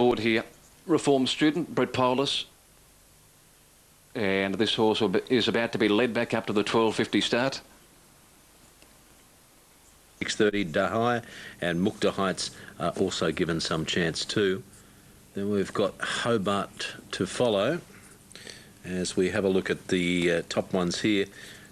Board here, reform student Brett Polis, and this horse is about to be led back up to the 12:50 start. 6:30 Dahai and Mukta Heights are also given some chance too. Then we've got Hobart to follow as we have a look at the top ones here.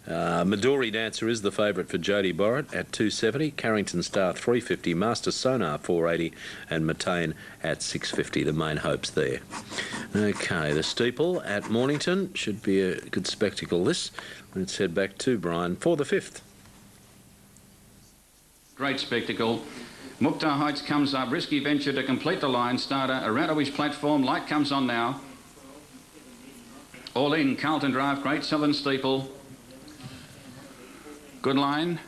Midori Dancer is the favourite for Jodie Borrett at 270, Carrington Star 350, Master Sonar 480 and Matane at 650, the main hopes there. Okay, the Stpl at Mornington should be a good spectacle this. Let's head back to Brian for the 5th. Great spectacle. Mukta Heights comes up, risky venture to complete the line. Starter around his platform, light comes on now. All in, Carlton Draft, Great Southern Steeple. Good line.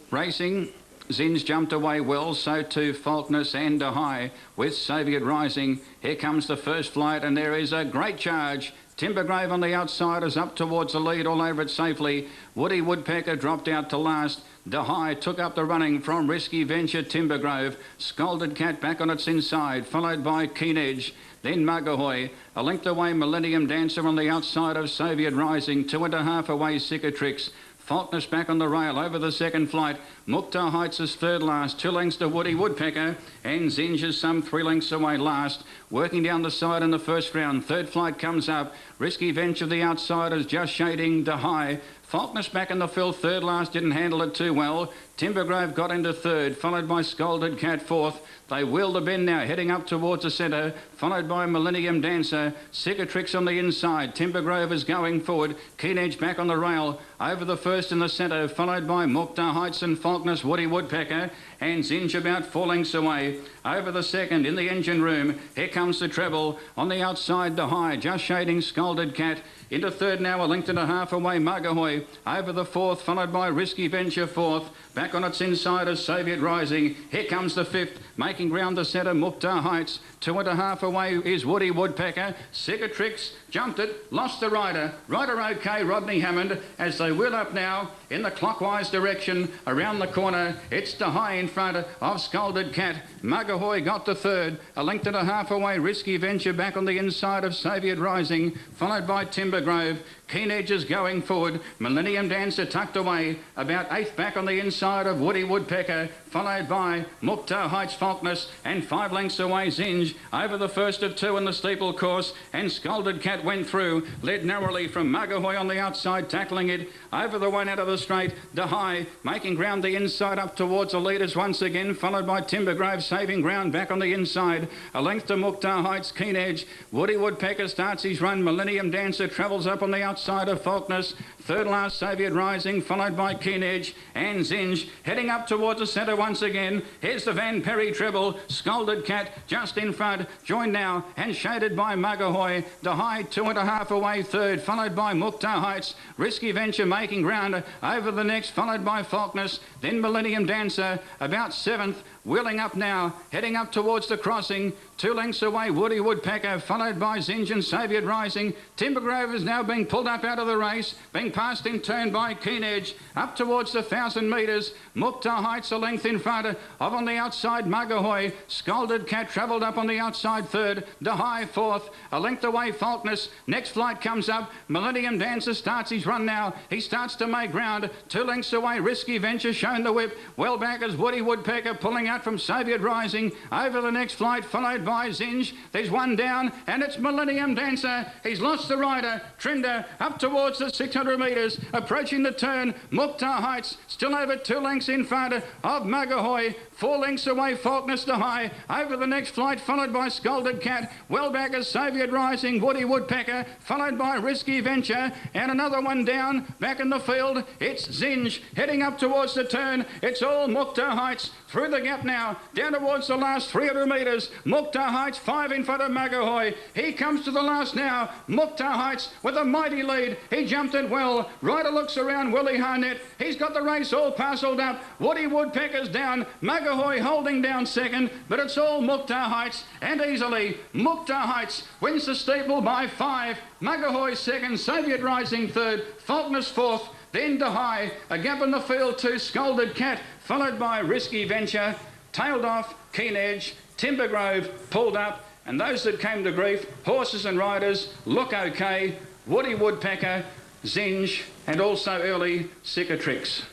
Racing, Zins jumped away well, so too Faulkness and Dahai with Soviet Rising. Here comes the first flight and there is a great charge. Timbergrave on the outside is up towards the lead, all over it safely. Woody Woodpecker dropped out to last. Dahai took up the running from Risky Venture, Timbergrave. Scalded Cat back on its inside, followed by Keen Edge. Then Mugahoy, a length away Millennium Dancer on the outside of Soviet Rising, 2.5 away Cicatrix. Faulkness back on the rail over the second flight. Mukta Heights is third last, 2 lengths to Woody Woodpecker, and Zinj is some 3 lengths away last. Working down the side in the first round, third flight comes up. Risky Venture the outside is just shading Dahai. Faulkness back in the field, third last, didn't handle it too well. Timbergrave got into third, followed by Scalded Cat fourth. They wheel the bend now, heading up towards the centre, followed by Millennium Dancer. Cicatrix on the inside, Timbergrave is going forward. Keen Edge back on the rail, over the first in the centre, followed by Mukta Heights and Faulkness, Woody Woodpecker, and Zinj about 4 lengths away. Over the second in the engine room, here comes the treble. On the outside, the high, just shading Scalded Cat. Into third now, 1.5 lengths away, Mugahoy. Over the fourth, followed by Risky Venture fourth. Back on its inside is Soviet Rising. Here comes the fifth, making ground the centre, Mukta Heights. 2.5 lengths away is Woody Woodpecker. Cicatrix jumped it, lost the rider. Rider okay, Rodney Hammond, as they wheel up now in the clockwise direction around the corner. It's Dahai in front of Scalded Cat. Mugahoy got the third, 1.5 lengths away, Risky Venture back on the inside of Soviet Rising, followed by Timbergrave. Keen Edge is going forward. Millennium Dancer tucked away, about 8th back on the inside of Woody Woodpecker, followed by Mukta Heights Faulkness, and 5 lengths away Zinj. Over the first of 2 in the steeple course, and Scalded Cat went through, led narrowly from Mugahoy on the outside, tackling it. Over the one out of the straight, Dahai making ground the inside up towards the leaders once again, followed by Timbergrave saving ground back on the inside. 1 length to Mukta Heights, Keen Edge. Woody Woodpecker starts his run. Millennium Dancer travels up on the outside of Faulkness. Third last, Soviet Rising, followed by Keen Edge and Zinj. Heading up towards the centre once again. Here's the Van Perry treble. Scalded Cat just in front. Joined now and shaded by Mugahoy. Dahai 2.5 lengths away third, followed by Mukta Heights. Risky Venture making ground over the next, followed by Faulkness. Then Millennium Dancer about 7th. Wheeling up now, heading up towards the crossing. 2 lengths away, Woody Woodpecker, followed by Zinj and Soviet Rising. Timbergrave is now being pulled up out of the race, being passed in turn by Keen Edge. Up towards the 1,000 metres. Mukta Heights a length in front of on the outside, Mugahoy. Scalded Cat travelled up on the outside third. Dahai fourth. 1 length away, Faulkness. Next flight comes up. Millennium Dancer starts his run now. He starts to make ground. 2 lengths away, Risky Venture shown the whip. Well back is Woody Woodpecker pulling out from Soviet Rising. Over the next flight, followed by Zinj. There's one down, and it's Millennium Dancer. He's lost the rider. Trimmed her up towards the 600 metres. Approaching the turn, Mukta Heights still over 2 lengths in front of Mugahoy. 4 lengths away, Faulkness Dahai. Over the next flight, followed by Scalded Cat. Well back is Soviet Rising, Woody Woodpecker, followed by Risky Venture, and another one down. Back in the field, it's Zinj. Heading up towards the turn, it's all Mukta Heights. Through the gap now, down towards the last 300 metres. Mukta Heights 5 in front of Mugahoy. He comes to the last now. Mukta Heights with a mighty lead. He jumped it well. Rider looks around, Willie Harnett. He's got the race all parcelled up. Woody Woodpecker's down. Mugahoy holding down second, but it's all Mukta Heights, and easily Mukta Heights wins the steeple by 5. Mugahoy second, Soviet Rising third, Faulkness fourth, then Dahai. A gap in the field to Scalded Cat, followed by Risky Venture. Tailed off, Keen Edge, Timber Grove pulled up, and those that came to grief, horses and riders, Look OK, Woody Woodpecker, Zinj, and also early Cicatrix.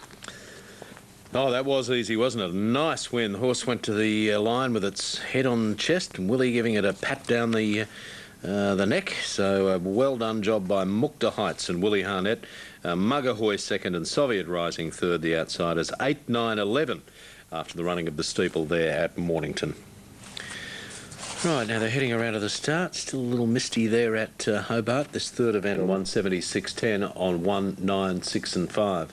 Oh, that was easy, wasn't it? Nice win. The horse went to the line with its head on chest, and Willie giving it a pat down the neck. So a well done job by Mukta Heights and Willie Harnett. Muggahoy second and Soviet Rising third, the outsiders. 8, 9, 11 after the running of the steeple there at Mornington. Right, now they're heading around to the start. Still a little misty there at Hobart. This third event at 176.10 on 1, 9, 6 and 5.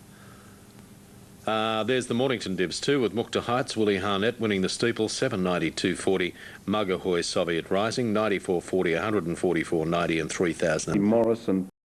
There's the Mornington dibs too, with Mukta Heights, Willie Harnett winning the steeple, 792.40. Muggahoy Soviet Rising, 94.40, 144.90 and 3,000. Morrison.